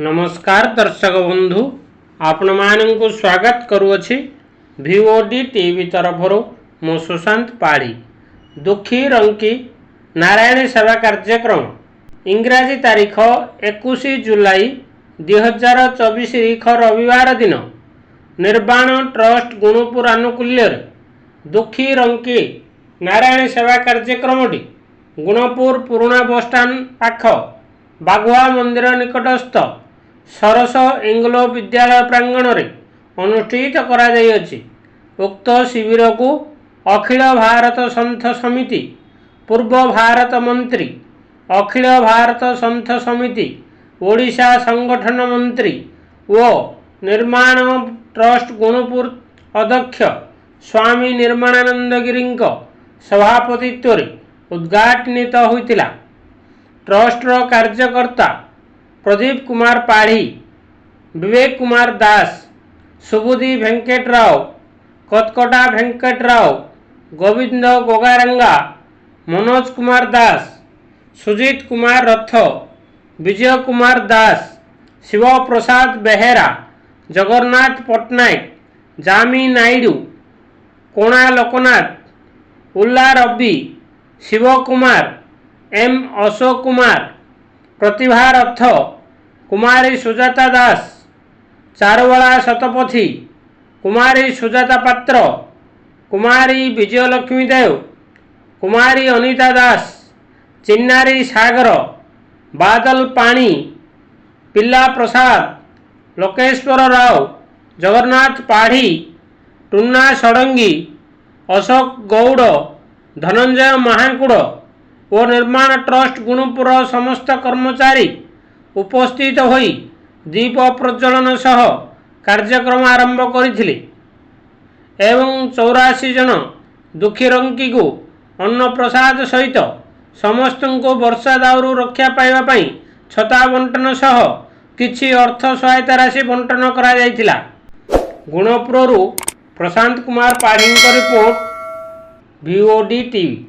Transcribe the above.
नमस्कार दर्शक बंधु आपण मानक स्वागत करुअछि भिओडी टीवी तरफ मो सुशांत पाढ़ी दुखी रंकी नारायण सेवा कार्यक्रम इंग्राजी तारीख 21 जुलाई 2024 तारीख रविवार दिन निर्वाण ट्रस्ट गुणुपुर आनुकूल्य दुखी रंकी नारायण सेवा कार्यक्रम गुणपुर पुराणा बसस्टाण्ड पाख बाघुआ मंदिर निकटस्थ सरस एंग्लो विद्यालय प्रांगण में अनुष्ठित करा जाइछि। उक्त शिविर को अखिल भारत संत समिति पूर्व भारत मंत्री अखिल भारत संत समिति ओडिशा संगठन मंत्री व निर्माण ट्रस्ट गुणुपुर अध्यक्ष स्वामी निर्माणानंद गिरी सभापतित्व उद्घाटित होइतिला। ट्रस्टर कार्यकर्ता प्रदीप कुमार पाढ़ी, विवेक कुमार दास, सुबुदी वेंकटराव, कतकटा वेंकटराव, गोविंद गोगारंगा, मनोज कुमार दास, सुजीत कुमार रथ, विजय कुमार दास, शिव प्रसाद बेहेरा, जगन्नाथ पट्टनायक, जामी नायडू, कोणा लोकनाथ, उल्ला रवि, शिव कुमार, एम अशोक कुमार, प्रतिभा रथ, कुमारी सुजाता दास, चारुवाला शतपथी, कुमारी सुजाता पात्र, कुमारी विजयलक्ष्मी देव, कुमारी अनिता दास, चिन्नारी सागर, बादल पाणी, पिल्ला प्रसाद, लोकेश्वर राव, जगन्नाथ पाढ़ी, टुन्ना षडंगी, अशोक गौड़, धनंजय महाकुड़ और निर्माण ट्रस्ट गुणुपुर समस्त कर्मचारी उपस्थित होई दीप प्रज्वलन सह कार्यक्रम आरंभ करथिले एवं 84 जन दुखी रंकी को अन्न प्रसाद सहित समस्त को वर्षा दाउरू रक्षा पाइबा पई छता बंटन सह किछि अर्थ सहायता राशि बंटन करा जायतिला। गुणपुरु प्रशांत कुमार पाढ़ी रिपोर्ट भिओडी टीवी।